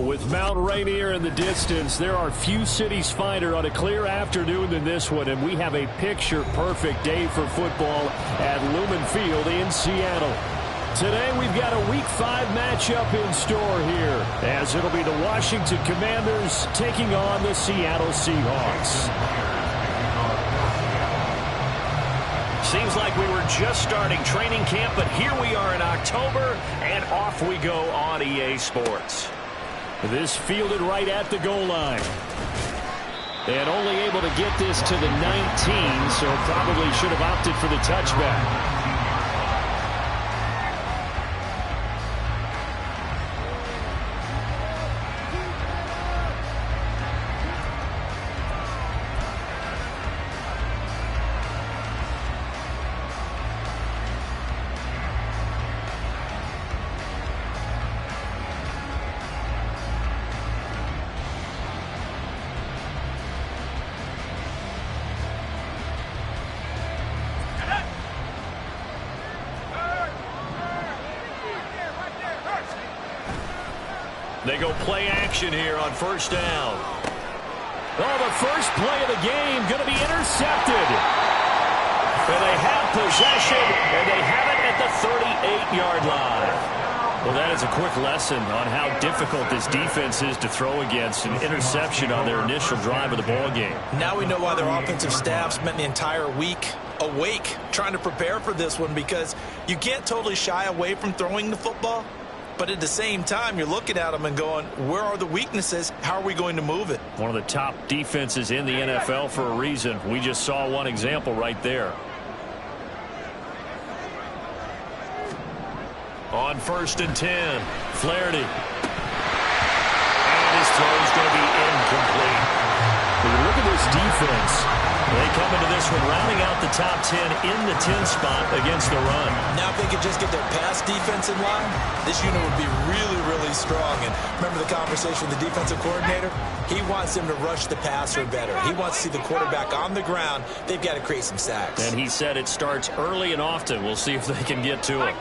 With Mount Rainier in the distance, there are few cities finer on a clear afternoon than this one, and we have a picture-perfect day for football at Lumen Field in Seattle. Today, we've got a Week 5 matchup in store here, as it'll be the Washington Commanders taking on the Seattle Seahawks. Seems like we were just starting training camp, but here we are in October, and off we go on EA Sports. This fielded right at the goal line. And only able to get this to the 19, so probably should have opted for the touchback. They go play action here on first down. Oh, the first play of the game going to be intercepted. And they have possession, and they have it at the 38-yard line. Well, that is a quick lesson on how difficult this defense is to throw against. An interception on their initial drive of the ball game. Now we know why their offensive staff spent the entire week awake trying to prepare for this one, because you can't totally shy away from throwing the football. But at the same time, you're looking at them and going, where are the weaknesses? How are we going to move it? One of the top defenses in the NFL for a reason. We just saw one example right there. On first and 10, Flaherty. And his throw is going to be incomplete. When you look at this defense, they come into this one rounding out the top 10 in the 10 spot against the run. Now if they could just get their pass defense in line, this unit would be really, really strong. And remember the conversation with the defensive coordinator? He wants them to rush the passer better. He wants to see the quarterback on the ground. They've got to create some sacks. And he said it starts early and often. We'll see if they can get to it.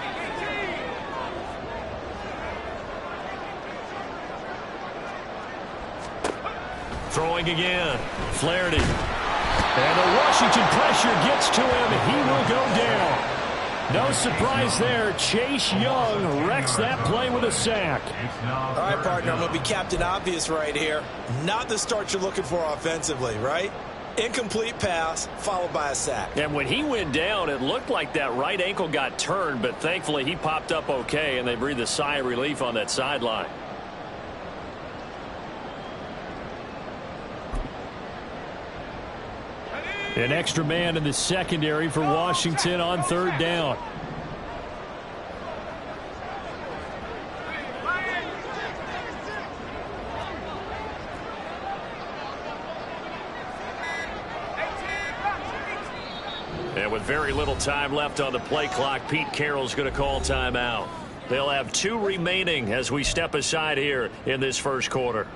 Throwing again. Flaherty. And the Washington pressure gets to him. He will go down. No surprise there. Chase Young wrecks that play with a sack. All right, partner, I'm going to be Captain Obvious right here. Not the start you're looking for offensively, right? Incomplete pass followed by a sack. And when he went down, it looked like that right ankle got turned, but thankfully he popped up okay, and they breathed a sigh of relief on that sideline. An extra man in the secondary for Washington on third down. And with very little time left on the play clock, Pete Carroll's going to call timeout. They'll have 2 remaining as we step aside here in this first quarter.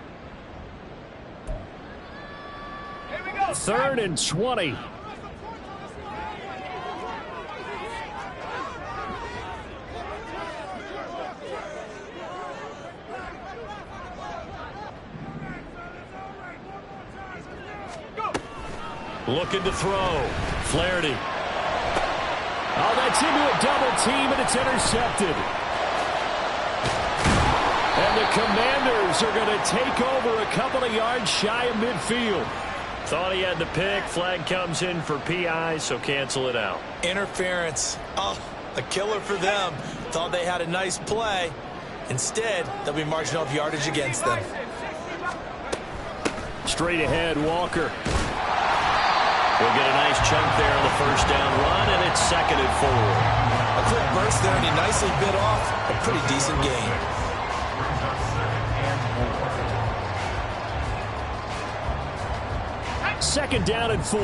3rd and 20. Looking to throw. Flaherty. Oh, that's into a double team, and it's intercepted. And the Commanders are going to take over a couple of yards shy of midfield. Thought he had the pick. Flag comes in for PI, so cancel it out. Interference. Oh, a killer for them. Thought they had a nice play. Instead, they'll be marching off yardage against them. Straight ahead, Walker. We'll get a nice chunk there on the first down run, and it's 2nd and 4. A quick burst there, and he nicely bit off a pretty decent gain. Second down and 4.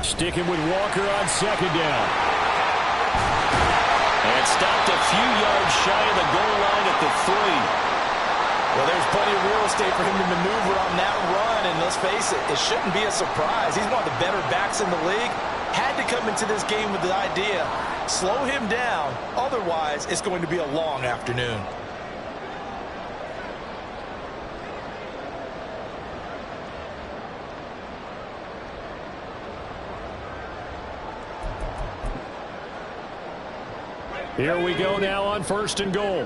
Sticking with Walker on second down. And stopped a few yards shy of the goal line at the 3. Well, there's plenty of real estate for him to maneuver on that run, and let's face it, it shouldn't be a surprise. He's one of the better backs in the league. Had to come into this game with the idea, slow him down, otherwise it's going to be a long afternoon. Here we go now on 1st and goal.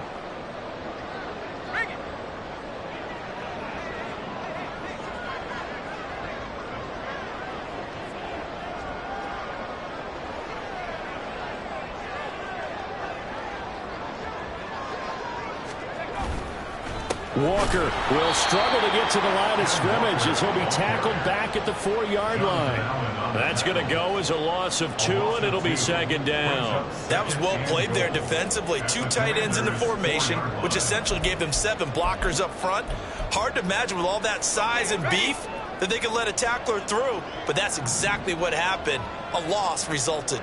Walker will struggle to get to the line of scrimmage as he'll be tackled back at the 4-yard line. That's going to go as a loss of 2, and it'll be 2nd down. That was well played there defensively. 2 tight ends in the formation, which essentially gave them 7 blockers up front. Hard to imagine with all that size and beef that they could let a tackler through, but that's exactly what happened. A loss resulted.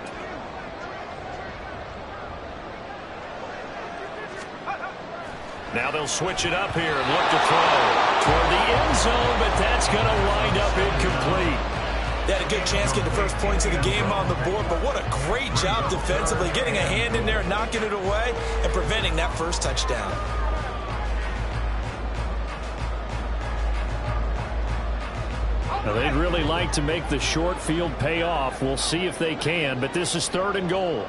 Now they'll switch it up here and look to throw toward the end zone, but that's going to wind up incomplete. They had a good chance to get the first points of the game on the board, but what a great job defensively, getting a hand in there, knocking it away, and preventing that first touchdown. Now they'd really like to make the short field pay off. We'll see if they can, but this is 3rd and goal.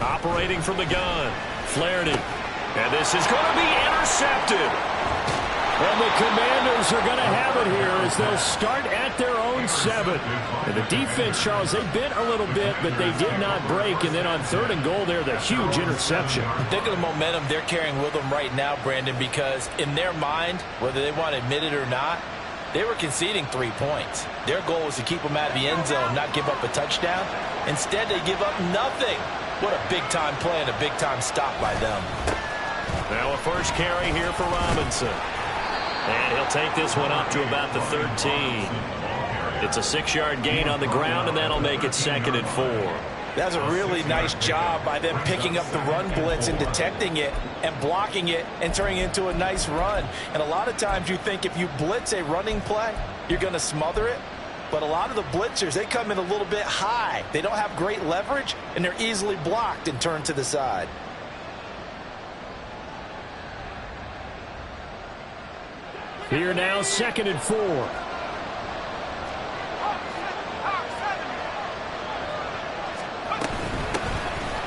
Operating from the gun, Flaherty. And this is going to be intercepted. And the Commanders are going to have it here as they'll start at their own 7. And the defense, Charles, they bit a little bit, but they did not break. And then on 3rd and goal there, the huge interception. Think of the momentum they're carrying with them right now, Brandon, because in their mind, whether they want to admit it or not, they were conceding 3 points. Their goal was to keep them out of the end zone, not give up a touchdown. Instead, they give up nothing. What a big-time play and a big-time stop by them. Now a first carry here for Robinson. And he'll take this one up to about the 13. It's a 6-yard gain on the ground, and that'll make it 2nd and 4. That's a really nice job by them picking up the run blitz and detecting it and blocking it and turning it into a nice run. And a lot of times you think if you blitz a running play, you're going to smother it. But a lot of the blitzers, they come in a little bit high. They don't have great leverage, and they're easily blocked and turned to the side. Here now, 2nd and 4.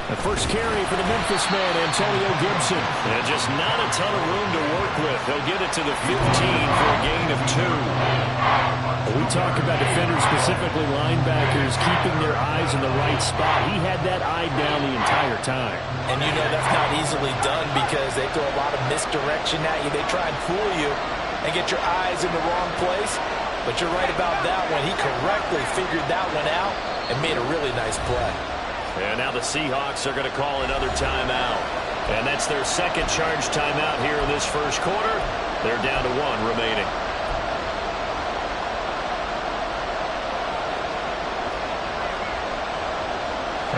The first carry for the Memphis man, Antonio Gibson. And just not a ton of room to work with. He'll get it to the 15 for a gain of 2. We talk about defenders, specifically linebackers, keeping their eyes in the right spot. He had that eye down the entire time. And you know that's not easily done because they throw a lot of misdirection at you. They try and fool you and get your eyes in the wrong place. But you're right about that one. He correctly figured that one out and made a really nice play. And now the Seahawks are going to call another timeout. And that's their 2nd charge timeout here in this first quarter. They're down to 1 remaining.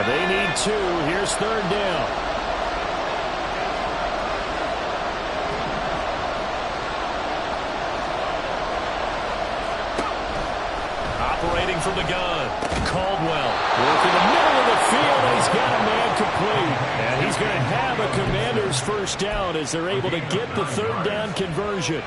And they need 2. Here's 3rd down. Operating from the gun, Caldwell working the middle of the field, and he's got a man complete. And he's going to have a Commanders first down as they're able to get the 3rd down conversion.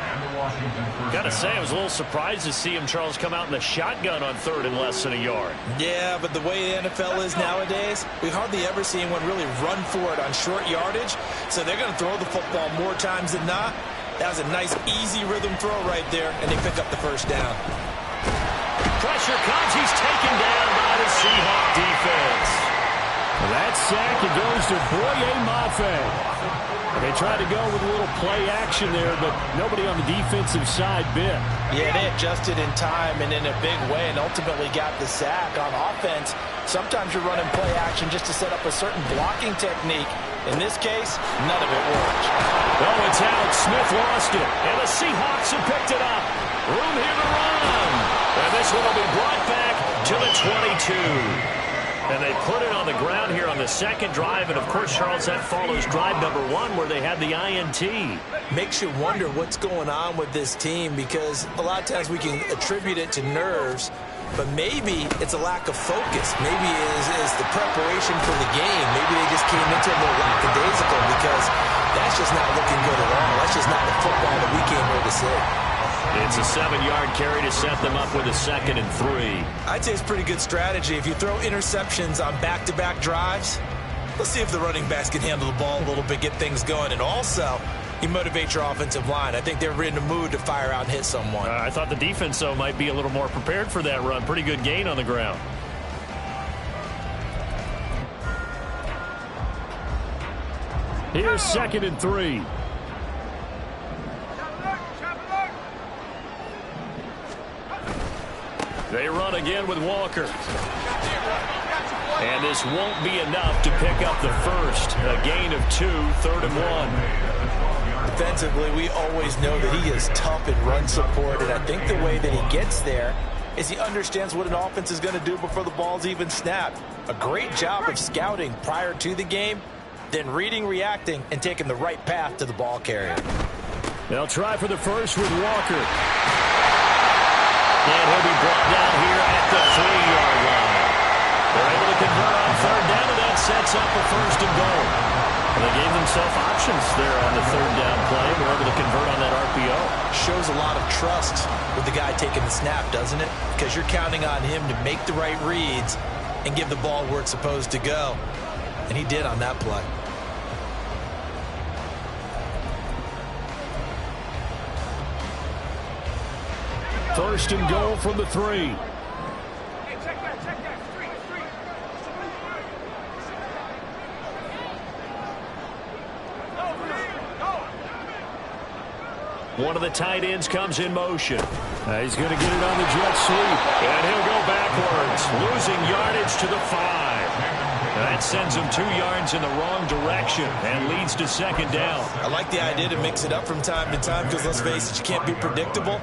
Got to say, I was a little surprised to see him, Charles, come out in the shotgun on 3rd and less than a yard. Yeah, but the way the NFL is nowadays, we hardly ever see anyone really run for it on short yardage. So they're going to throw the football more times than not. That was a nice, easy rhythm throw right there, and they pick up the first down. Pressure comes. He's taken down by the Seahawk defense. That sack, it goes to Boye Mafe. They tried to go with a little play action there, but nobody on the defensive side bit. Yeah, they adjusted in time and in a big way and ultimately got the sack. On offense, sometimes you're running play action just to set up a certain blocking technique. In this case, none of it worked. Oh, it's out. Smith lost it. And the Seahawks have picked it up. Room here to run. And this one will be brought back to the 22. And they put it on the ground here on the second drive. And, of course, Charles, that follows drive number 1 where they had the INT. Makes you wonder what's going on with this team, because a lot of times we can attribute it to nerves, but maybe it's a lack of focus. Maybe it is the preparation for the game. Maybe they just came into it a little lackadaisical, because that's just not looking good at all. That's just not the football that we came here to see. It's a 7-yard carry to set them up with a 2nd and 3. I'd say it's pretty good strategy. If you throw interceptions on back-to-back drives, let's see if the running backs can handle the ball a little bit, get things going, and also you motivate your offensive line. I think they're in the mood to fire out and hit someone. I thought the defense, though, might be a little more prepared for that run. Pretty good gain on the ground. Here's 2nd and 3. They run again with Walker. And this won't be enough to pick up the first. A gain of 2, 3rd and 1. Defensively, we always know that he is tough in run support, and I think the way that he gets there is he understands what an offense is going to do before the ball's even snapped. A great job of scouting prior to the game, then reading, reacting, and taking the right path to the ball carrier. They'll try for the first with Walker. And he'll be brought down here at the 3-yard line. They're able to convert on 3rd down, and that sets up a 1st and goal. And they gave themselves options there on the 3rd down play. They're able to convert on that RPO. Shows a lot of trust with the guy taking the snap, doesn't it? Because you're counting on him to make the right reads and give the ball where it's supposed to go. And he did on that play. First and goal from the 3. One of the tight ends comes in motion. He's going to get it on the jet sweep. And he'll go backwards, losing yardage to the 5. That sends him 2 yards in the wrong direction and leads to 2nd down. I like the idea to mix it up from time to time, because let's face it, you can't be predictable.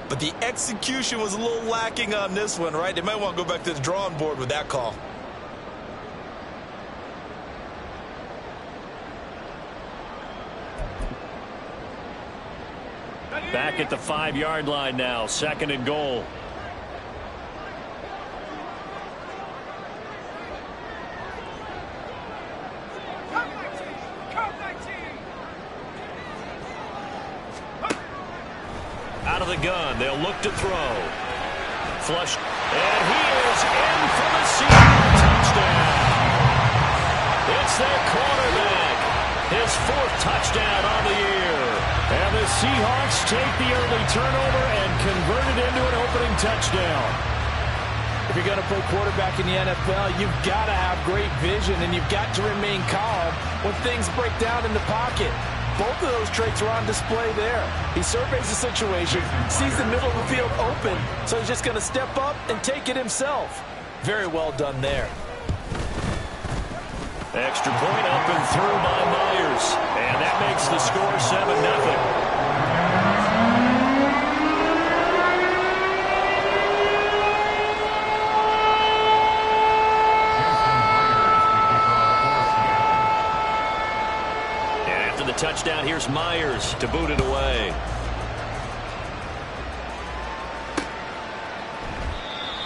But the execution was a little lacking on this one, right? They might want to go back to the drawing board with that call. Back at the 5-yard line now, 2nd and goal. Out of the gun, they'll look to throw. Flush, and he is in for the Seahawks touchdown. It's their quarterback. His 4th touchdown on the year. And the Seahawks take the early turnover and convert it into an opening touchdown. If you're going to play quarterback in the NFL, you've got to have great vision, and you've got to remain calm when things break down in the pocket. Both of those traits are on display there. He surveys the situation, sees the middle of the field open, so he's just going to step up and take it himself. Very well done there. Extra point up and through by Myers. And that makes the score 7-0. Touchdown, here's Myers to boot it away.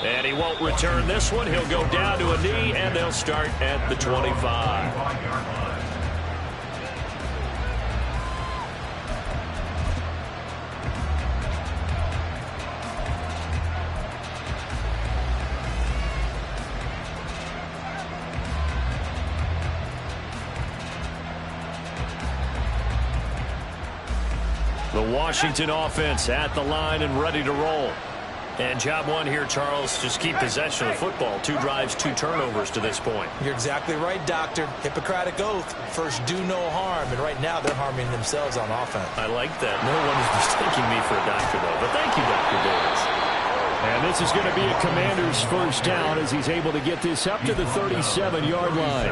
And he won't return this one. He'll go down to a knee, and they'll start at the 25. The Washington offense at the line and ready to roll. And job one here, Charles, just keep possession of the football. 2 drives, 2 turnovers to this point. You're exactly right, Doctor. Hippocratic oath. First, do no harm. And right now, they're harming themselves on offense. I like that. No one is mistaking me for a doctor, though. But thank you, Dr. Davis. And this is going to be a Commander's first down as he's able to get this up to the 37-yard line.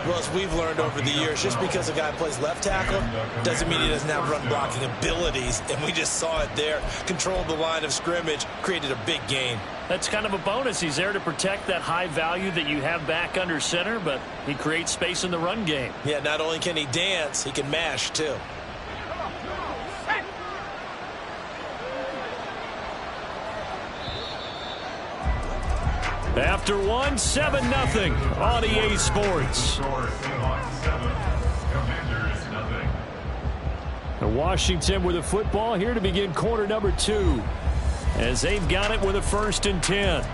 Well, as we've learned over the years, just because a guy plays left tackle doesn't mean he doesn't have run blocking abilities, and we just saw it there. Controlled the line of scrimmage, created a big gain. That's kind of a bonus. He's there to protect that high value that you have back under center, but he creates space in the run game. Yeah, not only can he dance, he can mash, too. After one, 7-0 on EA Sports. And Washington with a football here to begin quarter number 2. As they've got it with a 1st and 10.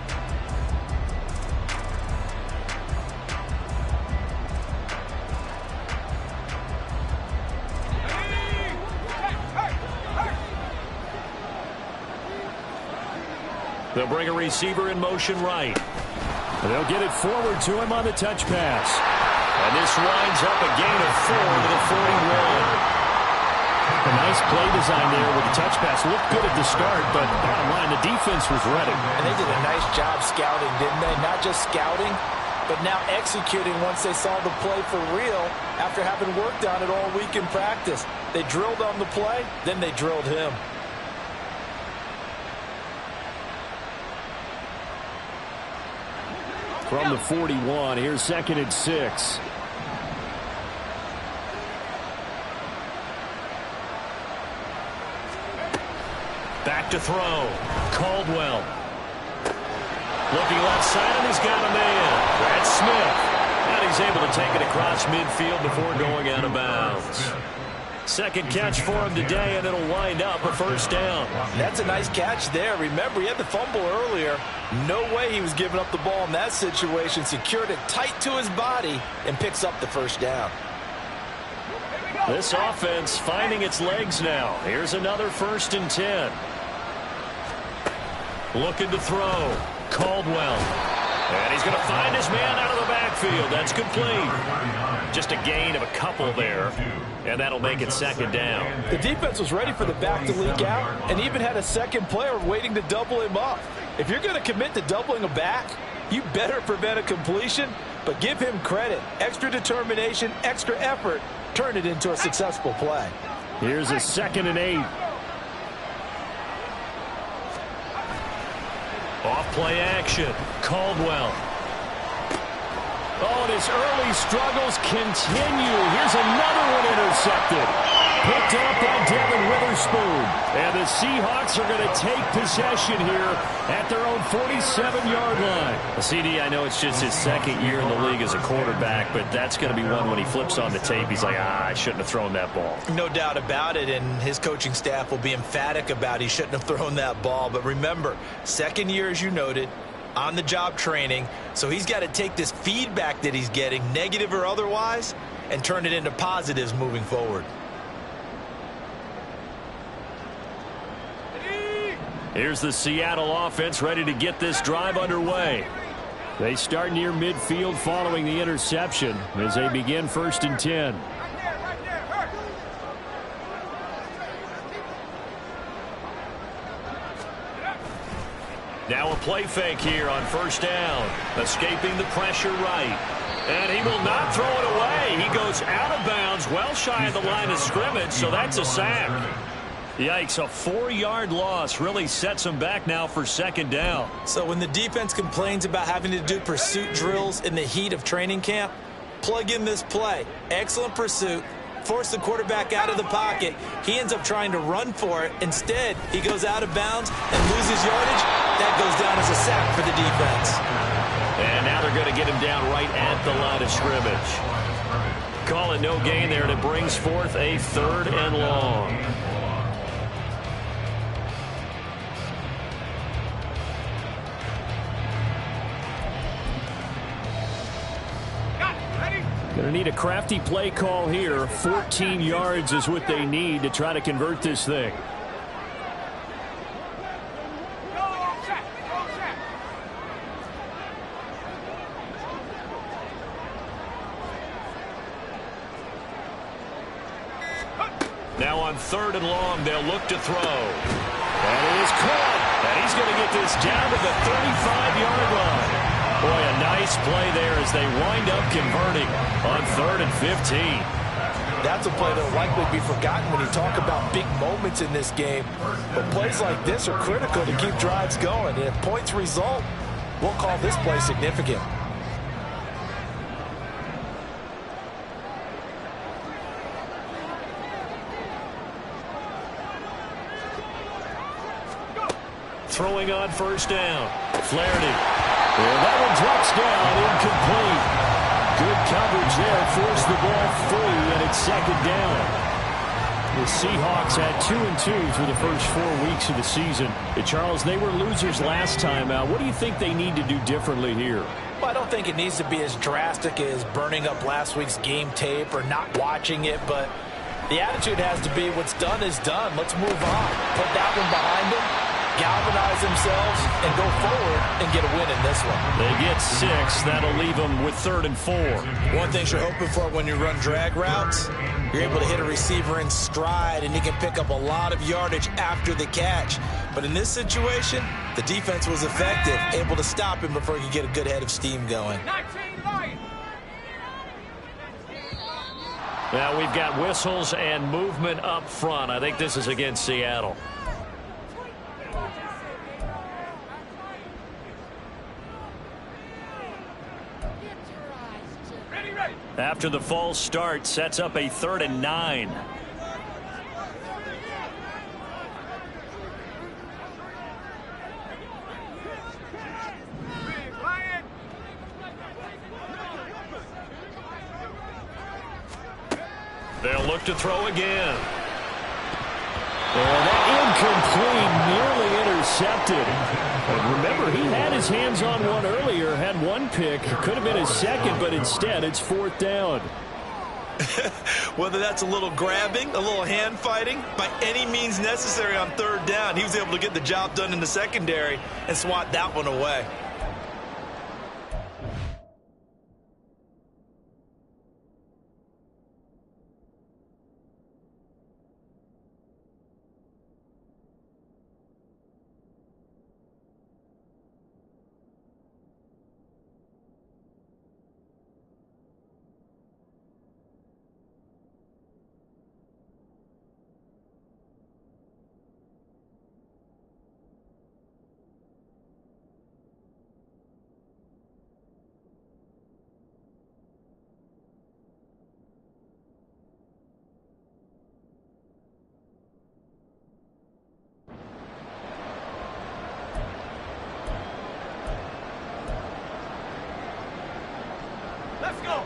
They'll bring a receiver in motion right. And they'll get it forward to him on the touch pass. And this winds up a gain of 4 to the 41. A nice play design there with the touch pass. Looked good at the start, but bottom line, the defense was ready. And they did a nice job scouting, didn't they? Not just scouting, but now executing once they saw the play for real after having worked on it all week in practice. They drilled on the play, then they drilled him. From the 41, here's 2nd and 6. Back to throw. Caldwell. Looking left side, and he's got a man. That's Smith. And he's able to take it across midfield before going out of bounds. Second catch for him today, and it'll wind up a 1st down. That's a nice catch there. Remember, he had the fumble earlier. No way he was giving up the ball in that situation. Secured it tight to his body and picks up the 1st down. This offense finding its legs now. Here's another 1st and 10. Looking to throw. Caldwell. And he's going to find his man out of the backfield. That's complete. Just a gain of a couple there. And that'll make it 2nd down. The defense was ready for the back to leak out and even had a second player waiting to double him up. If you're going to commit to doubling a back, you better prevent a completion, but give him credit. Extra determination, extra effort, turn it into a successful play. Here's a 2nd and 8. Off play action. Caldwell. Oh, and his early struggles continue. Here's another one intercepted. Picked up by Devin Witherspoon. And the Seahawks are going to take possession here at their own 47-yard line. CD, I know it's just his 2nd year in the league as a quarterback, but that's going to be one when he flips on the tape. He's like, I shouldn't have thrown that ball. No doubt about it, and his coaching staff will be emphatic about he shouldn't have thrown that ball. But remember, 2nd year, as you noted, on-the-job training, so he's got to take this feedback that he's getting, negative or otherwise, and turn it into positives moving forward. Here's the Seattle offense ready to get this drive underway. They start near midfield following the interception as they begin 1st and 10. Now a play fake here on 1st down. Escaping the pressure right. And he will not throw it away. He goes out of bounds, well shy of the line of scrimmage, so that's a sack. Yikes, a 4-yard loss really sets him back now for 2nd down. So when the defense complains about having to do pursuit drills in the heat of training camp, plug in this play. Excellent pursuit. Force the quarterback out of the pocket. He ends up trying to run for it. Instead, he goes out of bounds and loses yardage. That goes down as a sack for the defense. And now they're going to get him down right at the line of scrimmage. Call it no gain there, and it brings forth a 3rd and long. Going to need a crafty play call here. 14 yards is what they need to try to convert this thing. Now on 3rd and long, they'll look to throw. And it is caught. And he's going to get this down to the 35-yard line. Boy, a nice play there as they wind up converting on 3rd and 15. That's a play that will likely be forgotten when you talk about big moments in this game. But plays like this are critical to keep drives going. And if points result, we'll call this play significant. Throwing on 1st down. Flaherty. And that one drops down, incomplete. Good coverage there, forced the ball free, and it's 2nd down. The Seahawks had 2-2 through the first 4 weeks of the season. And Charles, they were losers last time out. What do you think they need to do differently here? Well, I don't think it needs to be as drastic as burning up last week's game tape or not watching it, but the attitude has to be what's done is done. Let's move on. Put that one behind them, galvanize themselves, and go forward and get a win in this one. They get 6. That'll leave them with 3rd and 4. One thing you're hoping for when you run drag routes, you're able to hit a receiver in stride, and he can pick up a lot of yardage after the catch. But in this situation, the defense was effective, able to stop him before he could get a good head of steam going. Now we've got whistles and movement up front. I think this is against Seattle. After the false start, sets up a 3rd and 9. They'll look to throw again. And that incomplete, nearly intercepted. And remember, he had his hands on one earlier, had one pick. Could have been his second, but instead it's 4th down. Whether that's a little grabbing, a little hand fighting, by any means necessary on 3rd down, he was able to get the job done in the secondary and swat that one away.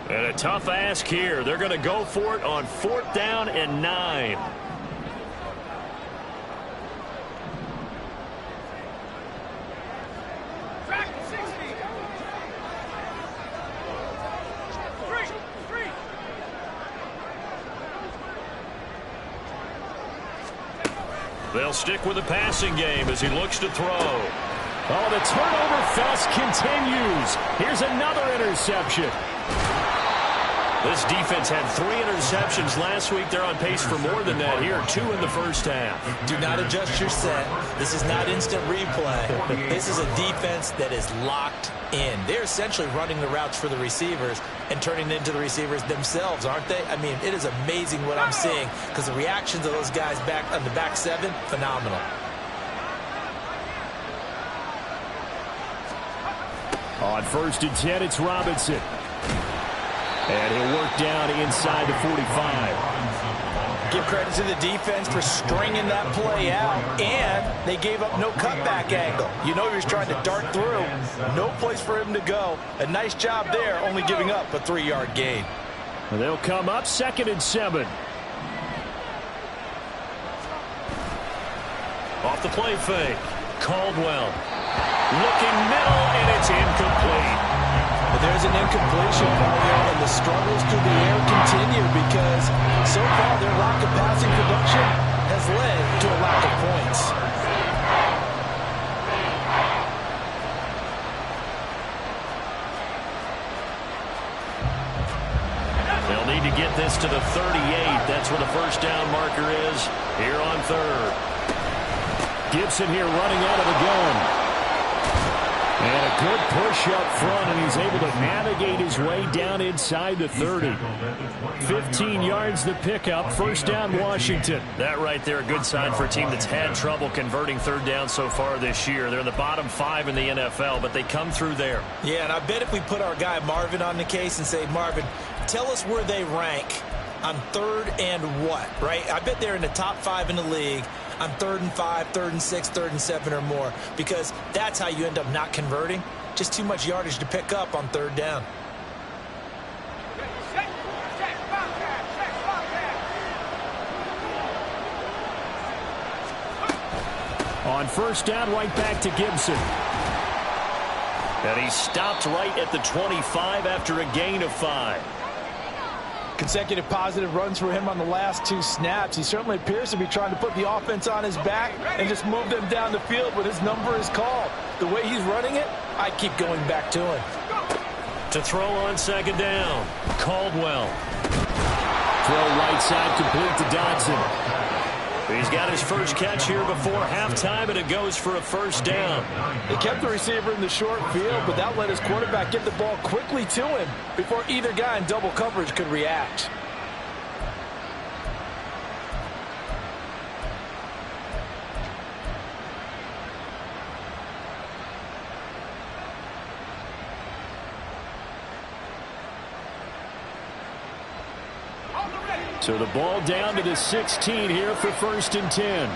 And a tough ask here. They're going to go for it on 4th down and 9. They'll stick with the passing game as he looks to throw. Oh, the turnover fest continues. Here's another interception. This defense had 3 interceptions last week. They're on pace for more than that here. 2 in the first half. Do not adjust your set. This is not instant replay. This is a defense that is locked in. They're essentially running the routes for the receivers and turning it into the receivers themselves, aren't they? I mean, it is amazing what I'm seeing because the reactions of those guys back on the back 7, phenomenal. On 1st and 10, it's Robinson. And he'll work down inside the 45. Give credit to the defense for stringing that play out, and they gave up no cutback angle. You know he was trying to dart through. No place for him to go. A nice job there, only giving up a 3-yard gain. And they'll come up 2nd and 7. Off the play fake. Caldwell. Looking middle, and it's incomplete. But there's an incompletion, and the struggles through the air continue because so far their lack of passing production has led to a lack of points. They'll need to get this to the 38. That's where the 1st down marker is here on 3rd. Gibson here running out of the gun. And a good push up front, and he's able to navigate his way down inside the 30. 15 yards the pickup. First down, Washington. That right there, a good sign for a team that's had trouble converting third down so far this year. They're in the bottom 5 in the NFL, but they come through there. Yeah, and I bet if we put our guy Marvin on the case and say, Marvin, tell us where they rank on third and what, right? I bet they're in the top 5 in the league on 3rd and 5, 3rd and 6, 3rd and 7 or more, because that's how you end up not converting. Just too much yardage to pick up on third down. On first down, right back to Gibson. And he stopped right at the 25 after a gain of 5. Consecutive positive runs for him on the last 2 snaps. He certainly appears to be trying to put the offense on his back and just move them down the field, but his number is called. The way he's running it, I keep going back to him. To throw on second down, Caldwell. Throw right side complete to Dodson. He's got his first catch here before halftime, and it goes for a first down. They kept the receiver in the short field, but that let his quarterback get the ball quickly to him before either guy in double coverage could react. So the ball down to the 16 here for first and 10.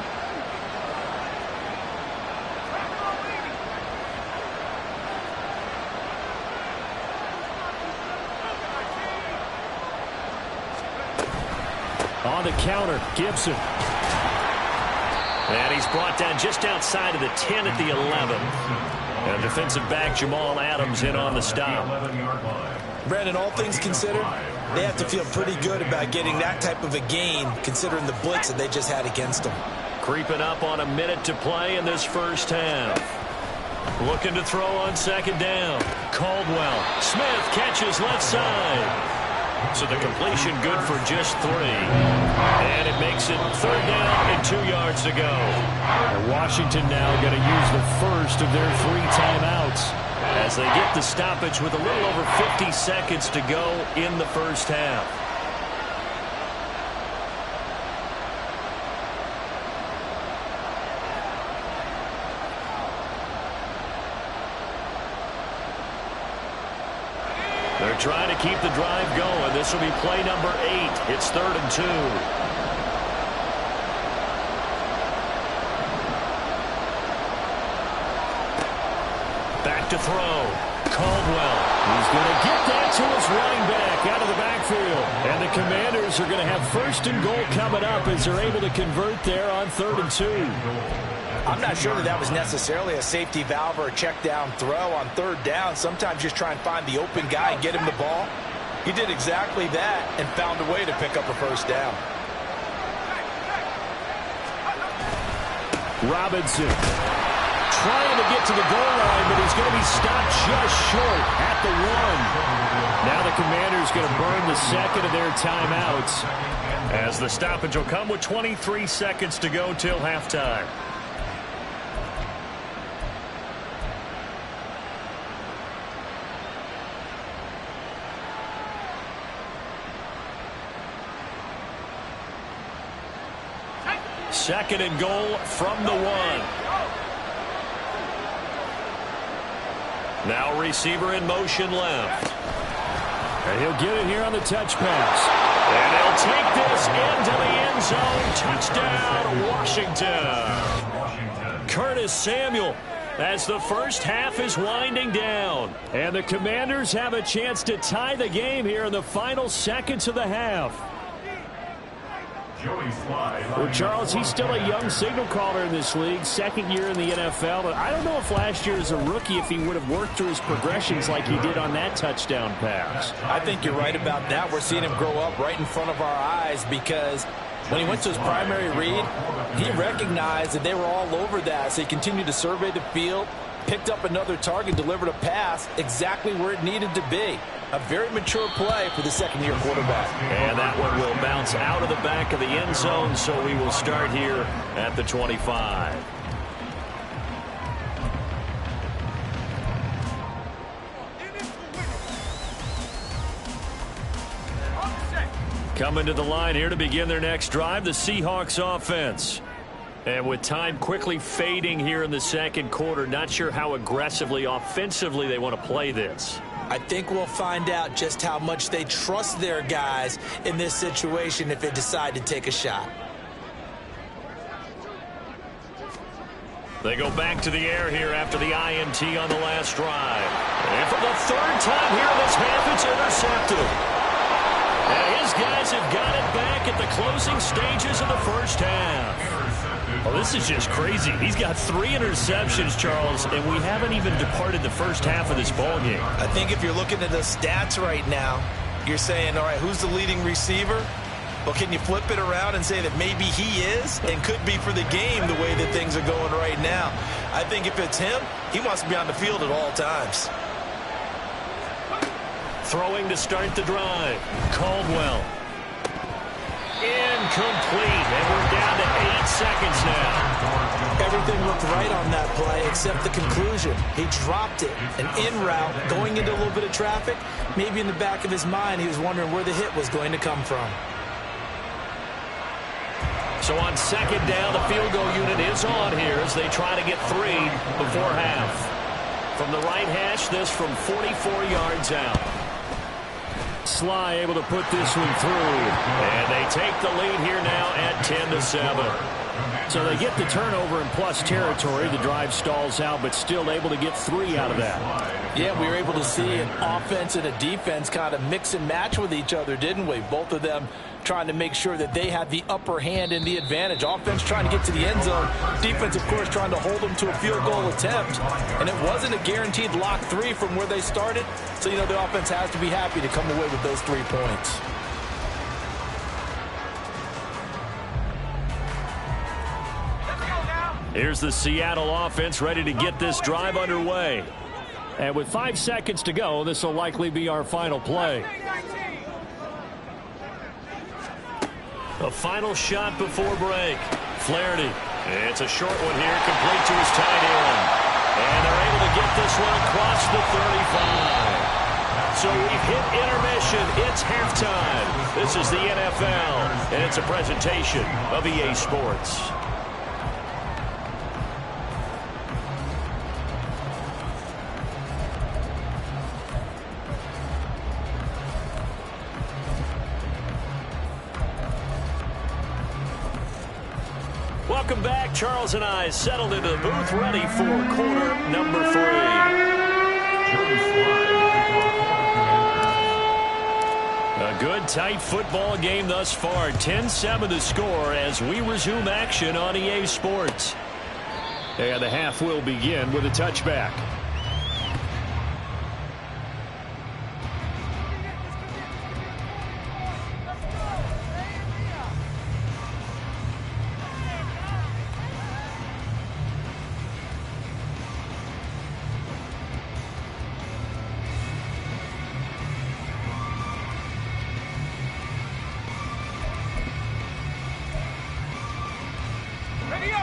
On the counter, Gibson. And he's brought down just outside of the 10 at the 11. And defensive back Jamal Adams in on the stop. Brandon, all things considered, they have to feel pretty good about getting that type of a gain considering the blitz that they just had against them. Creeping up on a minute to play in this first half. Looking to throw on second down. Caldwell. Smith catches left side. So the completion good for just 3. And it makes it third down and 2 yards to go. And Washington now going to use the first of their 3 timeouts, as they get the stoppage with a little over 50 seconds to go in the first half. They're trying to keep the drive going. This will be play number 8. It's 3rd and 2. Back to throw. Caldwell. He's going to get that to his running back out of the backfield. And the Commanders are going to have first and goal coming up as they're able to convert there on 3rd and 2. I'm not sure that was necessarily a safety valve or a check down throw on third down. Sometimes just try and find the open guy and get him the ball. He did exactly that and found a way to pick up a first down. Robinson trying to get to the goal line, but he's going to be stopped just short at the 1. Now the Commanders going to burn the second of their timeouts, as the stoppage will come with 23 seconds to go till halftime. Second and goal from the 1. Now receiver in motion left. And he'll get it here on the touch pass. And they'll take this into the end zone. Touchdown, Washington. Curtis Samuel, as the first half is winding down. And the Commanders have a chance to tie the game here in the final seconds of the half. Well, Charles, he's still a young signal caller in this league, second year in the NFL. But I don't know if last year as a rookie, if he would have worked through his progressions like he did on that touchdown pass. I think you're right about that. We're seeing him grow up right in front of our eyes, because when he went to his primary read, he recognized that they were all over that. So he continued to survey the field, picked up another target, delivered a pass exactly where it needed to be. A very mature play for the second-year quarterback. And that one will bounce out of the back of the end zone, so we will start here at the 25. Coming to the line here to begin their next drive, the Seahawks offense. And with time quickly fading here in the second quarter, not sure how aggressively, offensively they want to play this. I think we'll find out just how much they trust their guys in this situation if they decide to take a shot. They go back to the air here after the INT on the last drive. And for the third time here in this half, it's intercepted. And his guys have got it back at the closing stages of the first half. Well, this is just crazy. He's got 3 interceptions, Charles, and we haven't even departed the first half of this ballgame. I think if you're looking at the stats right now, you're saying, all right, who's the leading receiver? Well, can you flip it around and say that maybe he is and could be for the game the way that things are going right now? I think if it's him, he wants to be on the field at all times. Throwing to start the drive. Caldwell. Incomplete, and we're down to 8 seconds now. Everything looked right on that play except the conclusion. He dropped it, an in route, going into a little bit of traffic. Maybe in the back of his mind, he was wondering where the hit was going to come from. So on second down, the field goal unit is on here as they try to get 3 before half. From the right hash, this from 44 yards out. Sly able to put this one through. And they take the lead here now at 10-7. So they get the turnover in plus territory. The drive stalls out, but still able to get 3 out of that. Yeah, we were able to see an offense and a defense kind of mix and match with each other, didn't we? Both of them trying to make sure that they had the upper hand and the advantage. Offense trying to get to the end zone. Defense, of course, trying to hold them to a field goal attempt. And it wasn't a guaranteed lock 3 from where they started. So, you know, the offense has to be happy to come away with those 3 points. Here's the Seattle offense ready to get this drive underway. And with 5 seconds to go, this will likely be our final play. A final shot before break. Flaherty. It's a short one here, complete to his tight end. And they're able to get this one across the 35. So we've hit intermission. It's halftime. This is the NFL, and it's a presentation of EA Sports. Welcome back. Charles and I settled into the booth ready for quarter number 3. A good, tight football game thus far. 10-7 to score as we resume action on EA Sports. And the half will begin with a touchback.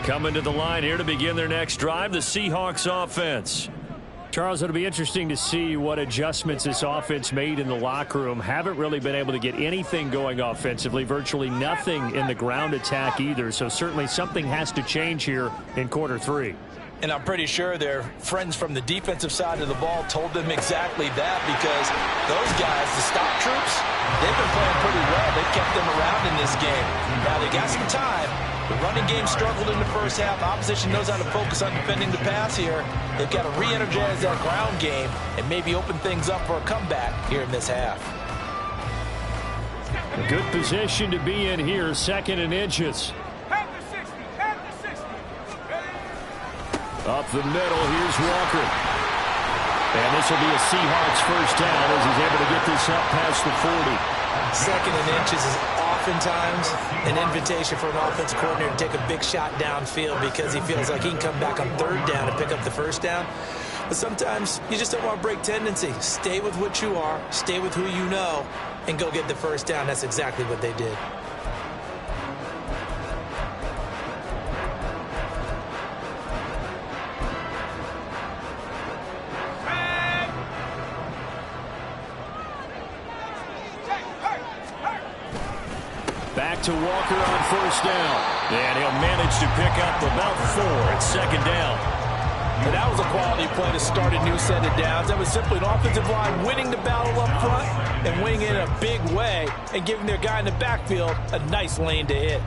Coming to the line here to begin their next drive, the Seahawks offense. Charles, it'll be interesting to see what adjustments this offense made in the locker room. Haven't really been able to get anything going offensively, virtually nothing in the ground attack either. So certainly something has to change here in quarter 3. And I'm pretty sure their friends from the defensive side of the ball told them exactly that, because those guys, the stop troops, they've been playing pretty well. They've kept them around in this game. Now they got some time. The running game struggled in the first half. Opposition knows how to focus on defending the pass here. They've got to re-energize that ground game and maybe open things up for a comeback here in this half. A good position to be in here, 2nd and inches. Up the middle, here's Walker. And this will be a Seahawks first down as he's able to get this up past the 40. 2nd and inches is oftentimes an invitation for an offense coordinator to take a big shot downfield because he feels like he can come back on 3rd down and pick up the first down. But sometimes you just don't want to break tendency. Stay with what you are, stay with who you know, and go get the first down. That's exactly what they did. back to Walker on first down. And he'll manage to pick up about 4 at second down. And that was a quality play to start a new set of downs. That was simply an offensive line winning the battle up front and winning it in a big way and giving their guy in the backfield a nice lane to hit.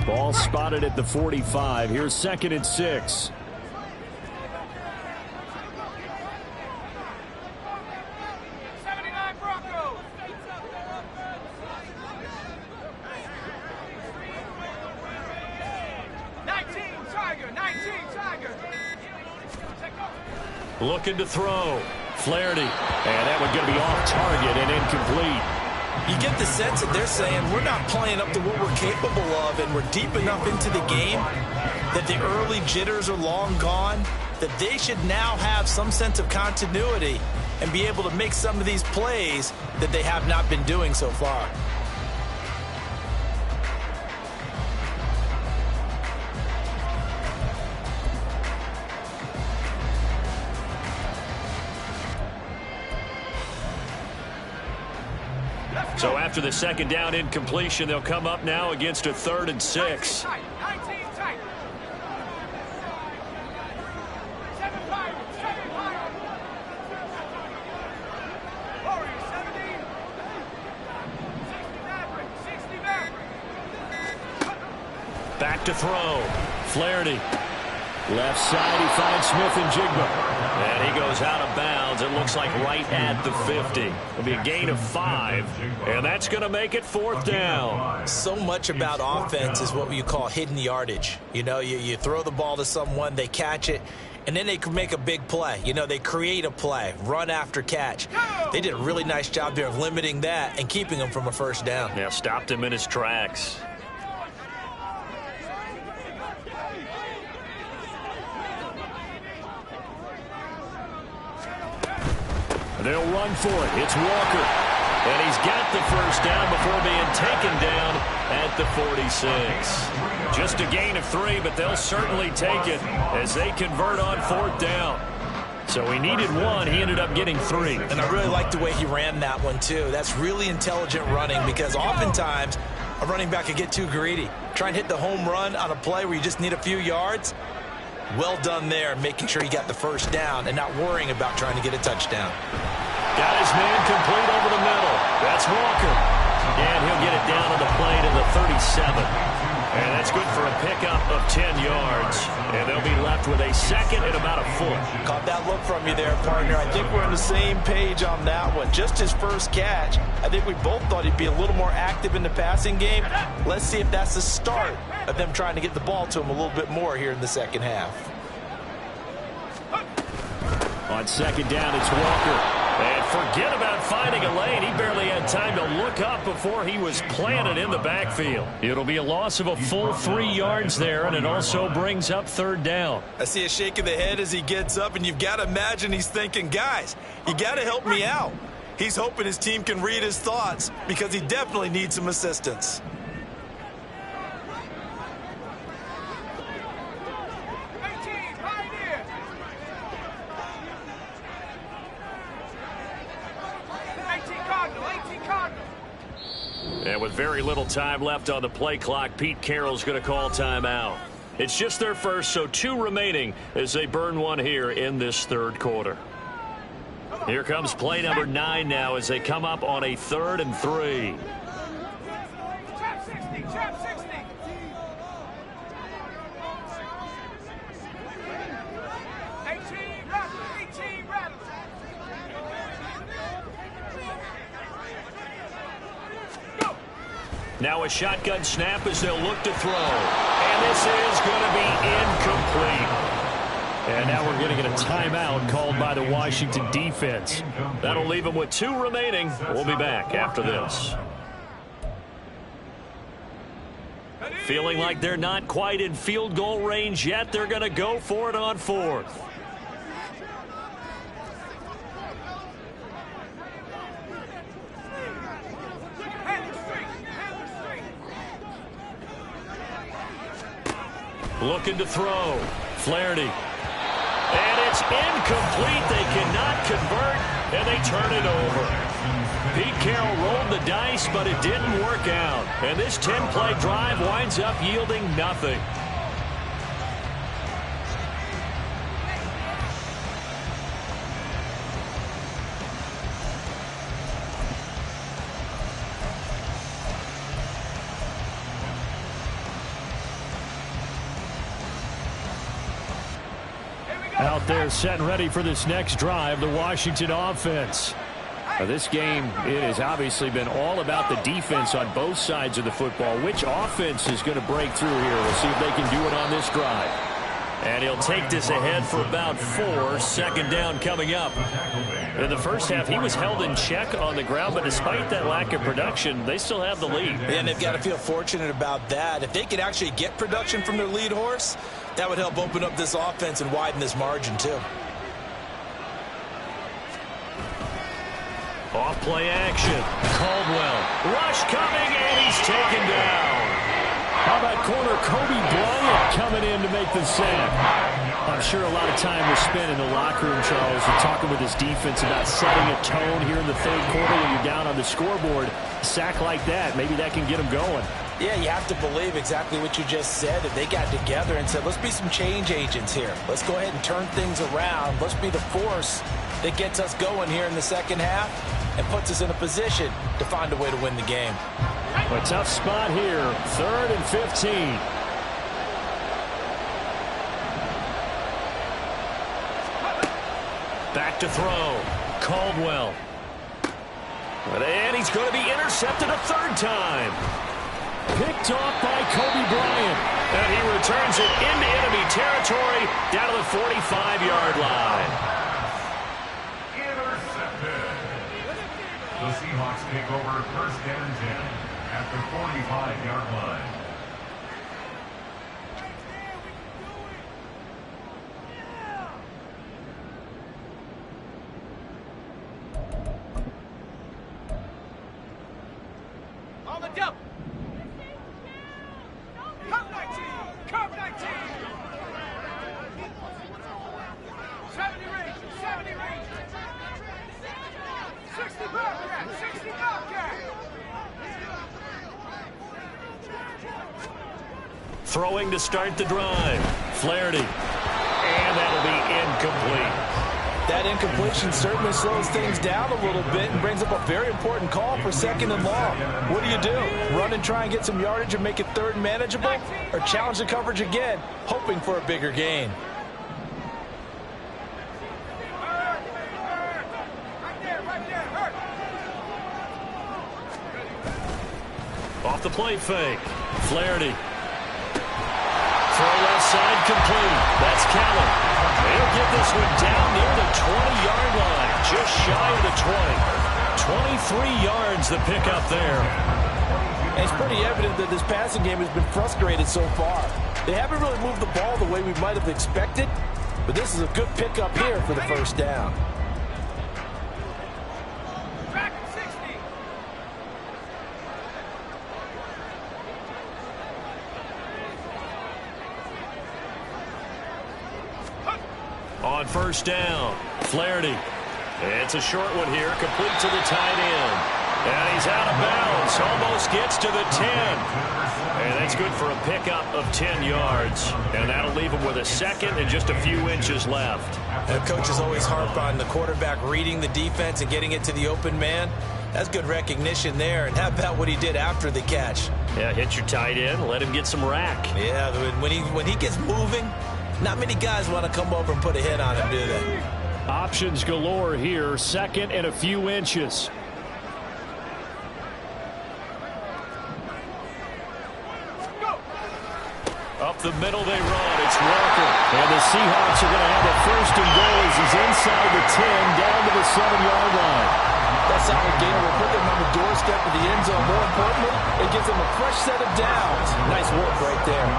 Ball spotted at the 45. Here's 2nd and 6. Looking to throw. Flaherty. And that one going to be off target and incomplete. You get the sense that they're saying we're not playing up to what we're capable of, and we're deep enough into the game that the early jitters are long gone, that they should now have some sense of continuity and be able to make some of these plays that they have not been doing so far. So after the second down incompletion, they'll come up now against a 3rd and 6. Back to throw. Flaherty. Left side, he finds Smith-Njigba. And he goes out of bounds. It looks like right at the 50. It'll be a gain of 5. And that's going to make it 4th down. So much about offense is what you call hidden yardage. You know, you throw the ball to someone, they catch it, and then they can make a big play. You know, they create a play, run after catch. They did a really nice job there of limiting that and keeping him from a first down. Yeah, stopped him in his tracks. They'll run for it. It's Walker. And he's got the first down before being taken down at the 46. Just a gain of 3, but they'll certainly take it as they convert on 4th down. So he needed 1. He ended up getting 3. And I really like the way he ran that one, too. That's really intelligent running because oftentimes a running back can get too greedy. Try and hit the home run on a play where you just need a few yards. Well done there, making sure he got the first down and not worrying about trying to get a touchdown. Got his man complete over the middle. That's Walker. And he'll get it down to the play to the 37. And that's good for a pickup of 10 yards. And they'll be left with a 2nd and about a 4. Caught that look from you there, partner. I think we're on the same page on that one. Just his first catch. I think we both thought he'd be a little more active in the passing game. Let's see if that's the start of them trying to get the ball to him a little bit more here in the second half. On 2nd down, it's Walker. And forget about finding a lane. He barely had time to look up before he was planted in the backfield. It'll be a loss of a full 3 yards there, and it also brings up 3rd down. I see a shake of the head as he gets up, and you've got to imagine he's thinking, guys, you got to help me out. He's hoping his team can read his thoughts because he definitely needs some assistance. And with very little time left on the play clock, Pete Carroll's going to call timeout. It's just their first, so 2 remaining as they burn 1 here in this 3rd quarter. Here comes play number 9 now as they come up on a 3rd and 3. Now a shotgun snap as they'll look to throw. And this is going to be incomplete. And now we're going to get a timeout called by the Washington defense. That'll leave them with 2 remaining. We'll be back after this. Feeling like they're not quite in field goal range yet. They're going to go for it on 4th. Looking to throw. Flaherty. And pass incomplete. They cannot convert, and they turn it over. Pete Carroll rolled the dice, but it didn't work out. And this 10-play drive winds up yielding nothing. Out there set and ready for this next drive, the Washington offense. Now, this game, it has obviously been all about the defense on both sides of the football. Which offense is going to break through here? We'll see if they can do it on this drive. And he'll take this ahead for about 4. Second down coming up. In the first half, he was held in check on the ground, but despite that lack of production, they still have the lead. And they've got to feel fortunate about that. If they could actually get production from their lead horse, that would help open up this offense and widen this margin too. Off play action. Caldwell. Rush coming, and he's taken down. How about corner Kobe Bryant coming in to make the sack? I'm sure a lot of time was spent in the locker room, Charles, and talking with his defense about setting a tone here in the third quarter when you're down on the scoreboard. A sack like that, maybe that can get them going. Yeah, you have to believe exactly what you just said, that they got together and said, let's be some change agents here. Let's go ahead and turn things around. Let's be the force that gets us going here in the second half and puts us in a position to find a way to win the game. A tough spot here, 3rd and 15. Back to throw. Caldwell. And he's going to be intercepted a 3rd time. Picked off by Kobe Bryant. And he returns it into enemy territory down to the 45-yard line. Intercepted. The Seahawks take over 1st and 10 at the 45-yard line. On the double. Come 19. Come 19. 70 range. 70 range. 60 Bobcat. 60 Bobcat. Throwing to start the drive. Flaherty. And that'll be incomplete. That incompletion certainly slows things down a little bit and brings up a very important call for 2nd and long. What do? Run and try and get some yardage and make it 3rd manageable? Or challenge the coverage again, hoping for a bigger gain? Right there. Hurt. Off the play fake. Flaherty. Throw left side complete. That's Callum. He'll get this one down near the 20-yard line. Just shy of the 20. 23 yards the pickup there. And it's pretty evident that this passing game has been frustrated so far. They haven't really moved the ball the way we might have expected, but this is a good pickup here for the 1st down. Track 60. On 1st down, Flaherty. It's a short one here, complete to the tight end. And he's out of bounds, almost gets to the 10. And that's good for a pickup of 10 yards. And that'll leave him with a 2nd and just a few inches left. And coaches always harp on the quarterback reading the defense and getting it to the open man. That's good recognition there. And how about what he did after the catch? Yeah, hit your tight end, let him get some rack. Yeah, when he gets moving, not many guys want to come over and put a hit on him, do they? Options galore here, 2nd and a few inches. Up the middle they run. It's Walker. And the Seahawks are going to have a 1st and goal as he's inside the 10 down to the 7-yard line. That solid gain will put them on the doorstep of the end zone. More importantly, it gives them a fresh set of downs. Nice work right there.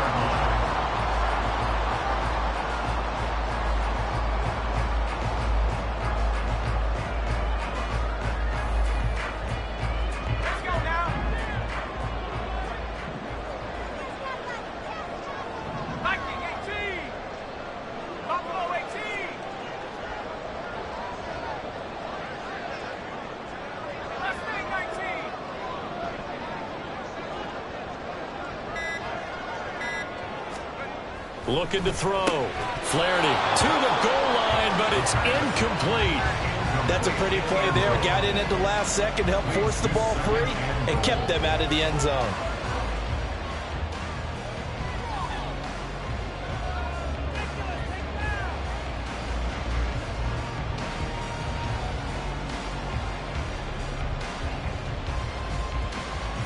Looking to throw. Flaherty to the goal line, but it's incomplete. That's a pretty play there. Got in at the last second, helped force the ball free, and kept them out of the end zone.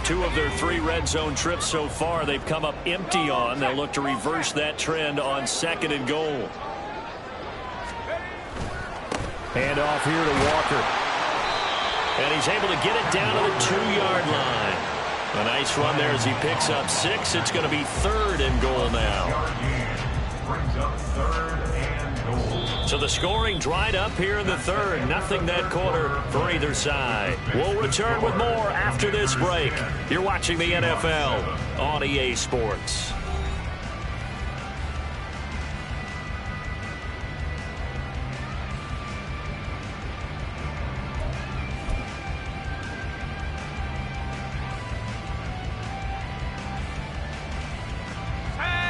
Two of their 3 red zone trips so far, they've come up empty on. They'll look to reverse that trend on 2nd and goal. Hand off here to Walker. And he's able to get it down to the 2-yard line. A nice run there as he picks up 6. It's going to be 3rd and goal now. Brings up 3rd and goal. So the scoring dried up here in the 3rd. Nothing that quarter for either side. We'll return with more after this break. You're watching the NFL on EA Sports.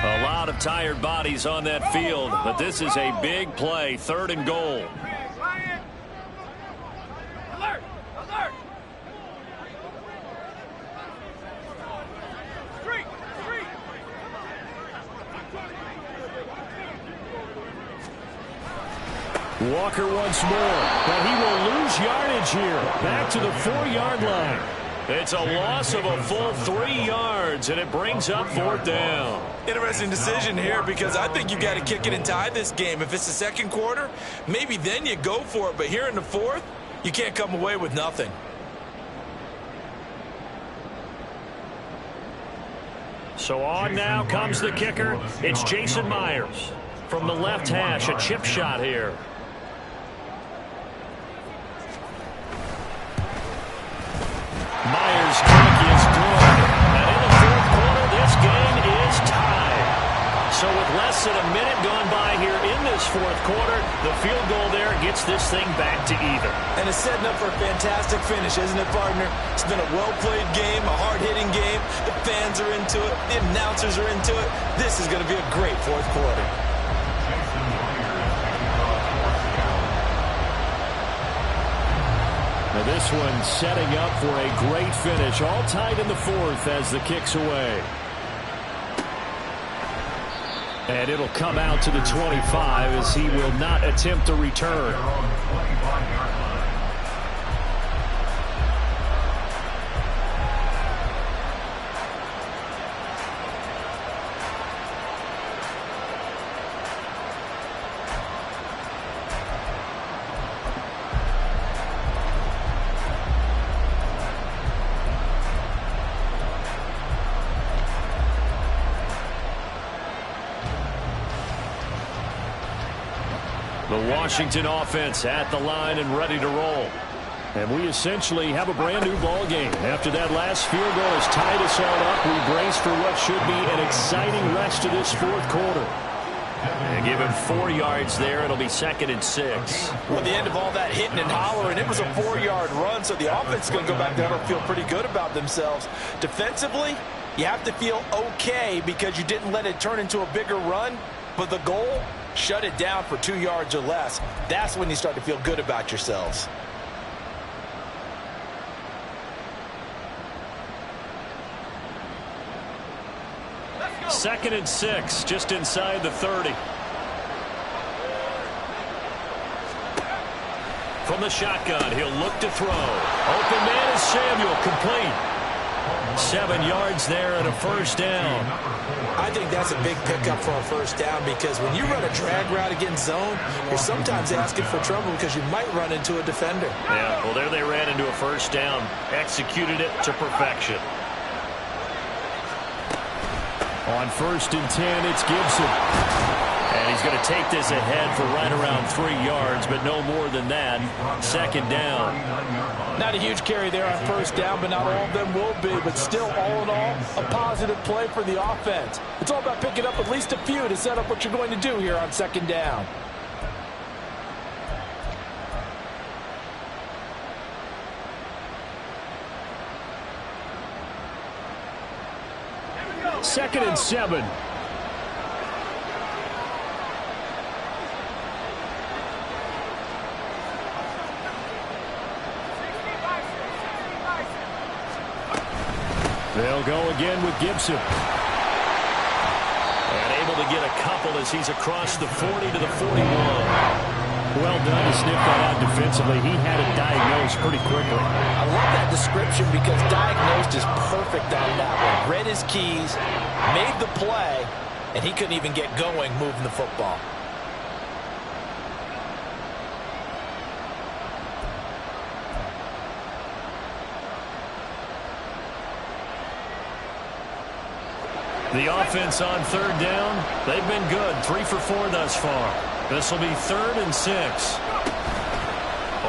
A lot of tired bodies on that field, but this is a big play, 3rd and goal. Ryan! Alert! Alert! Street! Street! Walker once more, but he will lose yardage here. Back to the 4-yard line. It's a loss of a full 3 yards, and it brings up 4th down. Interesting decision here because I think you've got to kick it and tie this game. If it's the 2nd quarter, maybe then you go for it. But here in the 4th, you can't come away with nothing. So on now comes the kicker. It's Jason Myers. From the left hash, a chip shot here. Myers' kick is good. And in the 4th quarter, this game is tied. So with less than a minute gone by here in this 4th quarter, the field goal there gets this thing back to even. And it's setting up for a fantastic finish, isn't it, partner? It's been a well-played game, a hard-hitting game. The fans are into it. The announcers are into it. This is going to be a great 4th quarter. Now this one setting up for a great finish. All tied in the 4th as the kick's away. And it'll come out to the 25 as he will not attempt a return. The Washington offense at the line and ready to roll. And we essentially have a brand new ball game. After that last field goal has tied us all up, we brace for what should be an exciting rest of this 4th quarter. And give him 4 yards there. It'll be 2nd and 6. Well, the end of all that hitting and hollering, it was a 4-yard run, so the offense is going to go back there and feel pretty good about themselves. Defensively, you have to feel okay because you didn't let it turn into a bigger run, but the goal, shut it down for 2 yards or less. That's when you start to feel good about yourselves. Second and 6, just inside the 30. From the shotgun, he'll look to throw. Open man is Samuel, complete. 7 yards there and a 1st down. I think that's a big pickup for a 1st down because when you run a drag route against zone, you're sometimes asking for trouble because you might run into a defender. Yeah, well, there they ran into a 1st down. Executed it to perfection. On 1st and 10, it's Gibson. And he's going to take this ahead for right around 3 yards, but no more than that. 2nd down. Not a huge carry there on 1st down, but not all of them will be. But still, all in all, a positive play for the offense. It's all about picking up at least a few to set up what you're going to do here on 2nd down. Second and 7. They'll go again with Gibson. And able to get a couple as he's across the 40 to the 41. Well done to sniff that out defensively. He had it diagnosed pretty quickly. I love that description because diagnosed is perfect on that one. Read his keys, made the play, and he couldn't even get going moving the football. The offense on third down, they've been good. 3 for 4 thus far. This will be 3rd and 6.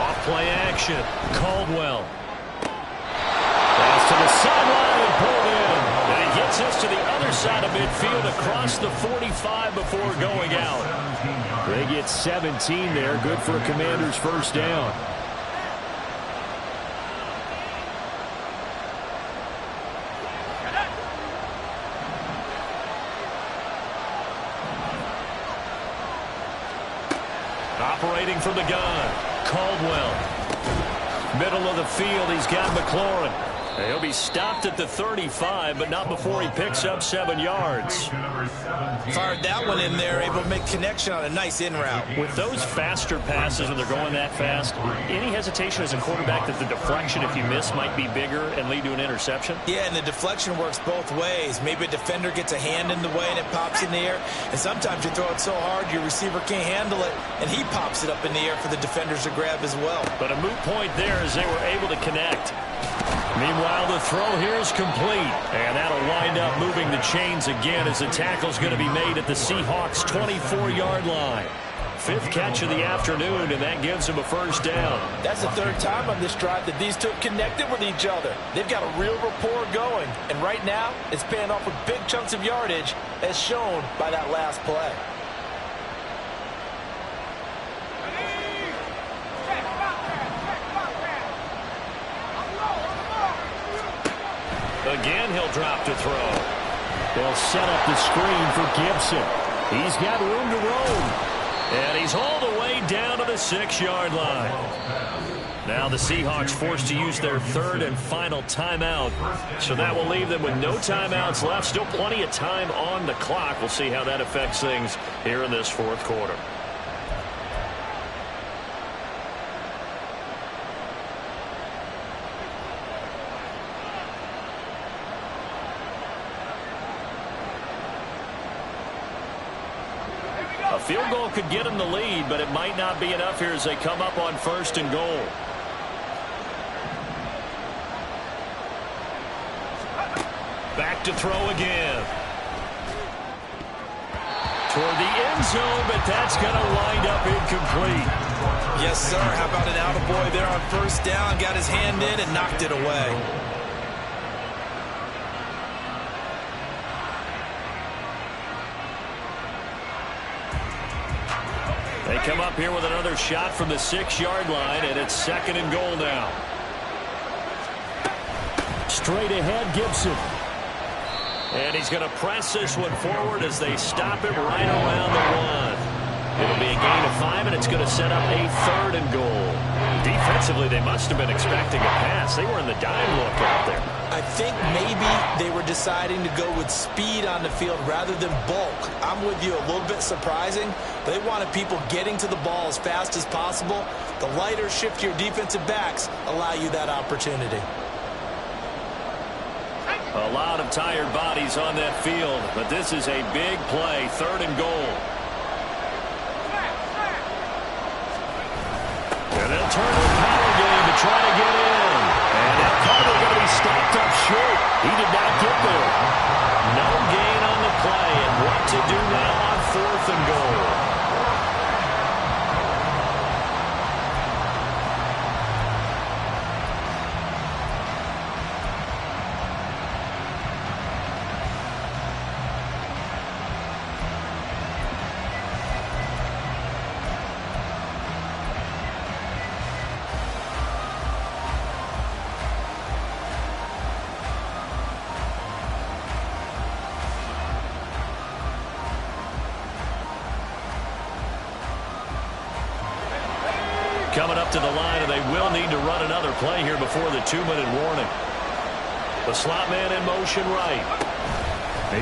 Off play action. Caldwell. Pass to the sideline and pulled in. And he gets us to the other side of midfield across the 45 before going out. They get 17 there. Good for a Commanders first down. Operating from the gun, Caldwell. Middle of the field, he's got McLaurin. He'll be stopped at the 35, but not before he picks up 7 yards. Fired that one in there, able to make connection on a nice in route. With those faster passes when they're going that fast, any hesitation as a quarterback that the deflection, if you miss, might be bigger and lead to an interception? Yeah, and the deflection works both ways. Maybe a defender gets a hand in the way and it pops in the air. And sometimes you throw it so hard your receiver can't handle it, and he pops it up in the air for the defenders to grab as well. But a moot point there as they were able to connect. Meanwhile, the throw here is complete. And that'll wind up moving the chains again as the tackle's going to be made at the Seahawks' 24-yard line. 5th catch of the afternoon, and that gives him a first down. That's the 3rd time on this drive that these two connected with each other. They've got a real rapport going. And right now, it's paying off with big chunks of yardage, as shown by that last play. Again, he'll drop to throw. They'll set up the screen for Gibson. He's got room to roam. And he's all the way down to the 6-yard line. Now the Seahawks forced to use their 3rd and final timeout. So that will leave them with no timeouts left. Still plenty of time on the clock. We'll see how that affects things here in this 4th quarter. A field goal could get them the lead, but it might not be enough here as they come up on 1st and goal. Back to throw again. Toward the end zone, but that's going to wind up incomplete. Yes, sir. How about an attaboy there on 1st down? Got his hand in and knocked it away. They come up here with another shot from the 6-yard line, and it's 2nd and goal now. Straight ahead, Gibson. And he's going to press this one forward as they stop it right around the 1. It'll be a gain of 5, and it's going to set up a 3rd and goal. Defensively, they must have been expecting a pass. They were in the dime look out there. I think maybe they were deciding to go with speed on the field rather than bulk. I'm with you, a little bit surprising. They wanted people getting to the ball as fast as possible. The lighter, shiftier defensive backs allow you that opportunity. A lot of tired bodies on that field, but this is a big play, 3rd and goal. And they'll turn to the power game to try to get in. And that Carter going to be stopped up short. He did not get there. No gain on the play, and what to do now on 4th and goal. Coming up to the line, and they will need to run another play here before the 2-minute warning. The slot man in motion right.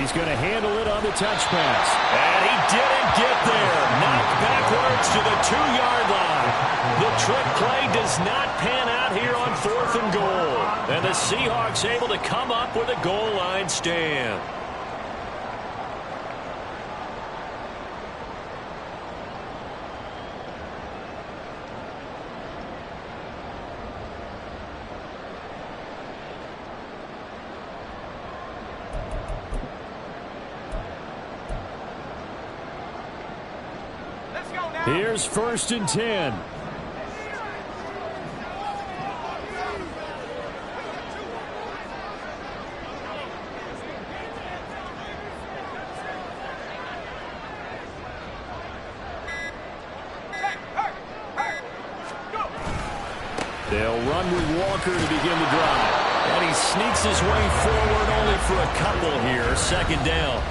He's going to handle it on the touch pass. And he didn't get there. Knocked backwards to the 2-yard line. The trick play does not pan out here on 4th and goal. And the Seahawks able to come up with a goal line stand. Here's 1st and 10. They'll run with Walker to begin the drive. And he sneaks his way forward only for a couple here. 2nd down.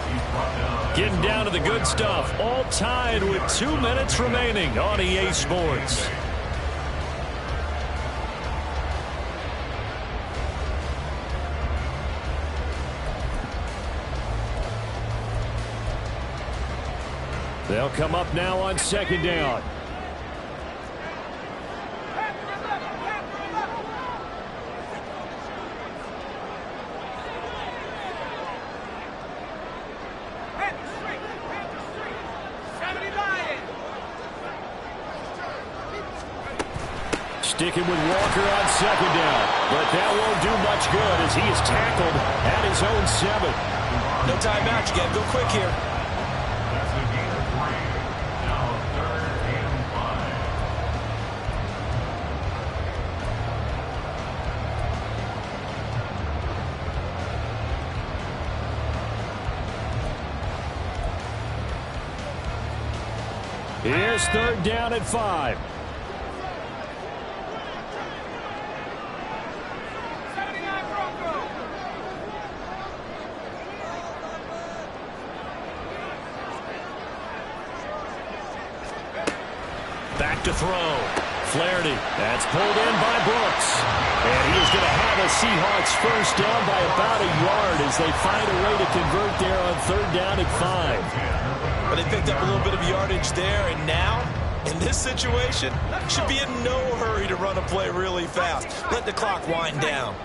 Getting down to the good stuff. All tied with 2 minutes remaining on EA Sports. They'll come up now on 2nd down. Sticking with Walker on 2nd down. But that won't do much good as he is tackled at his own 7. No timeout. You got to go quick here. That's a gain of 3. Now 3rd and 5. Here's 3rd down at 5. Back to throw. Flaherty. That's pulled in by Brooks. And he is going to have a Seahawks 1st down by about a yard as they find a way to convert there on 3rd down at 5. But they picked up a little bit of yardage there, and now, in this situation, should be in no hurry to run a play really fast. Let the clock wind down.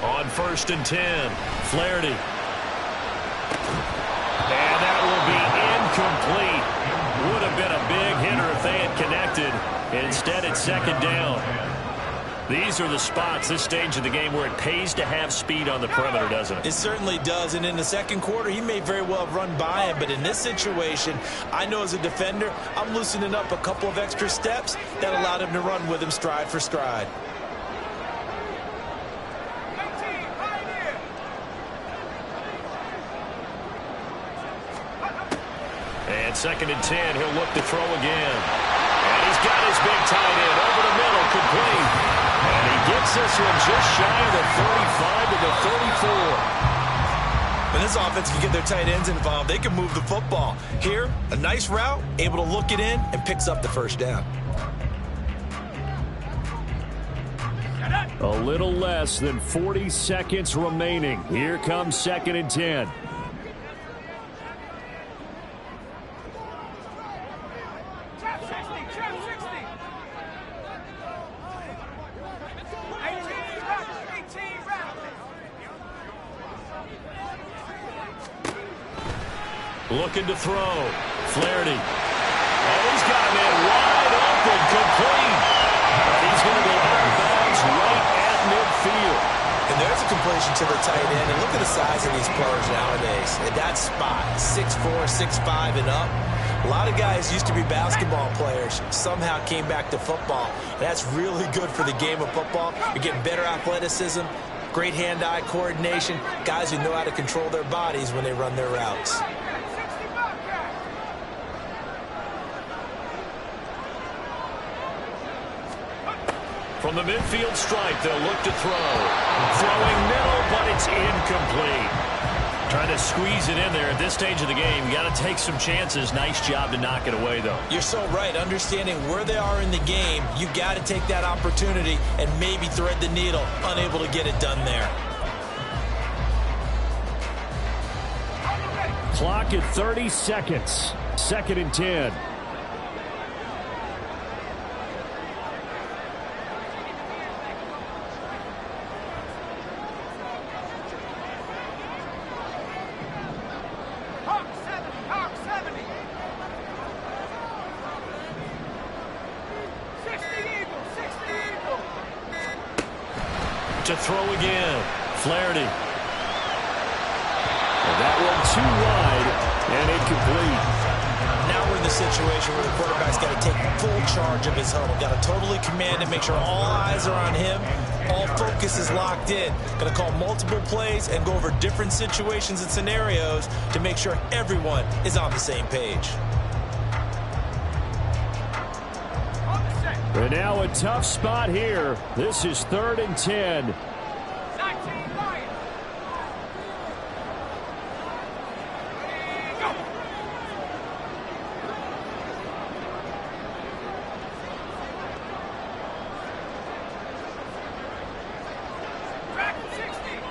On 1st and 10, Flaherty. And that will be incomplete. Would have been a big hitter if they had connected. Instead, it's 2nd down. These are the spots, this stage of the game, where it pays to have speed on the perimeter, doesn't it? It certainly does, and in the 2nd quarter, he may very well have run by him, but in this situation, I know as a defender, I'm loosening up a couple of extra steps that allowed him to run with him stride for stride. And 2nd and 10, he'll look to throw again. And he's got his big tight end over the middle, complete. And he gets this one just shy of the 35 to the 34. When this offense can get their tight ends involved, they can move the football. Here, a nice route, able to look it in, and picks up the 1st down. A little less than 40 seconds remaining. Here comes 2nd and 10. Looking to throw. Flaherty. And he's got him in wide open, complete. And he's going to go out of bounds right at midfield. And there's a completion to the tight end. And look at the size of these players nowadays. At that spot, 6'4", 6'5", and up. A lot of guys used to be basketball players, somehow came back to football. And that's really good for the game of football. You're getting better athleticism, great hand-eye coordination, guys who know how to control their bodies when they run their routes. From the midfield stripe, they'll look to throw. Throwing middle, but it's incomplete. Trying to squeeze it in there at this stage of the game. You got to take some chances. Nice job to knock it away, though. You're so right. Understanding where they are in the game, you got to take that opportunity and maybe thread the needle. Unable to get it done there. Clock at 30 seconds. 2nd and 10. Hawk 70. 60 Eagle. To throw again. Flaherty. And that one too wide and incomplete. Now we're in the situation where the quarterback's got to take full charge of his huddle. Got to totally command and make sure all eyes are on him. All focus is locked in. Going to call multiple plays and go over different situations and scenarios to make sure everyone is on the same page. And now a tough spot here. This is 3rd and 10. 19 Lions. Go. Back to 60.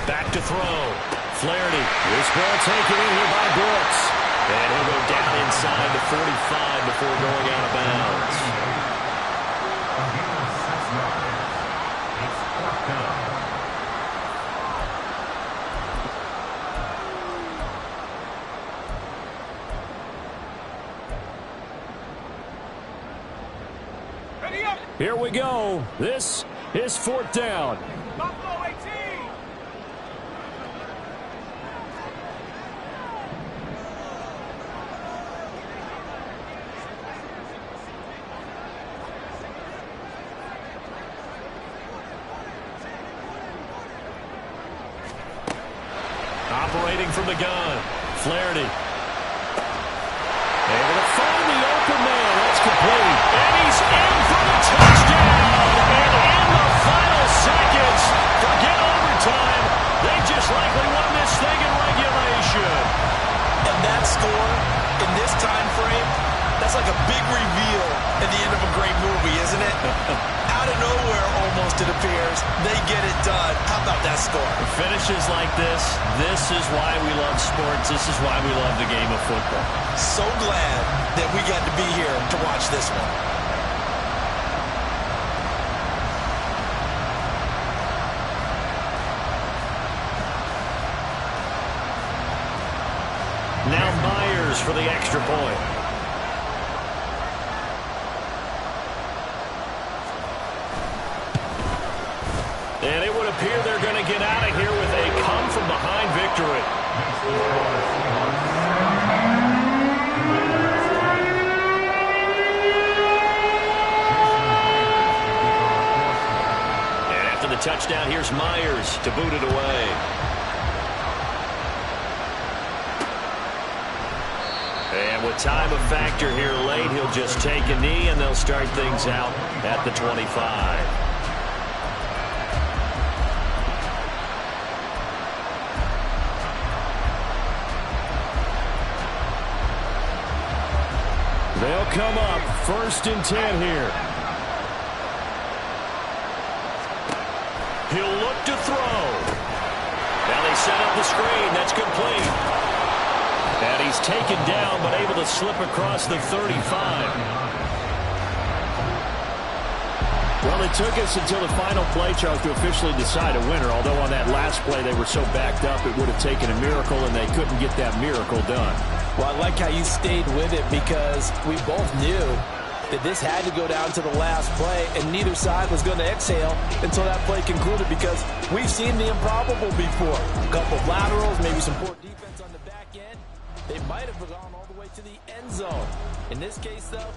Back to throw. Flaherty. This ball taken in here by Brooks. And he'll go down inside the 45 before going out of bounds. A gain of 6 yards. It's 4th down. Ready up. Here we go. This is 4th down. Buffalo 18. Operating from the gun. Flaherty. Able to find the open man. That's complete. And he's in for the touchdown. And in the final seconds, forget overtime. They just likely won this thing in regulation. And that score in this time frame, that's like a big reveal at the end of a great movie, isn't it? Out of nowhere, almost, it appears, they get it done. How about that score? Finishes like this is why we love sports. This is why we love the game of football. So glad that we got to be here to watch this one. Now Myers for the extra point. And it would appear they're going to get out of here with a come-from-behind victory. And after the touchdown, here's Myers to boot it away. And with time of factor here late, he'll just take a knee, and they'll start things out at the 25. They'll come up 1st and 10 here. He'll look to throw. Now they set up the screen. That's complete. And he's taken down, but able to slip across the 35. Well, it took us until the final play, Charles, to officially decide a winner. Although on that last play they were so backed up, it would have taken a miracle, and they couldn't get that miracle done. Well, I like how you stayed with it because we both knew that this had to go down to the last play, and neither side was going to exhale until that play concluded because we've seen the improbable before. A couple of laterals, maybe some poor defense on the back end. They might have gone all the way to the end zone. In this case, though,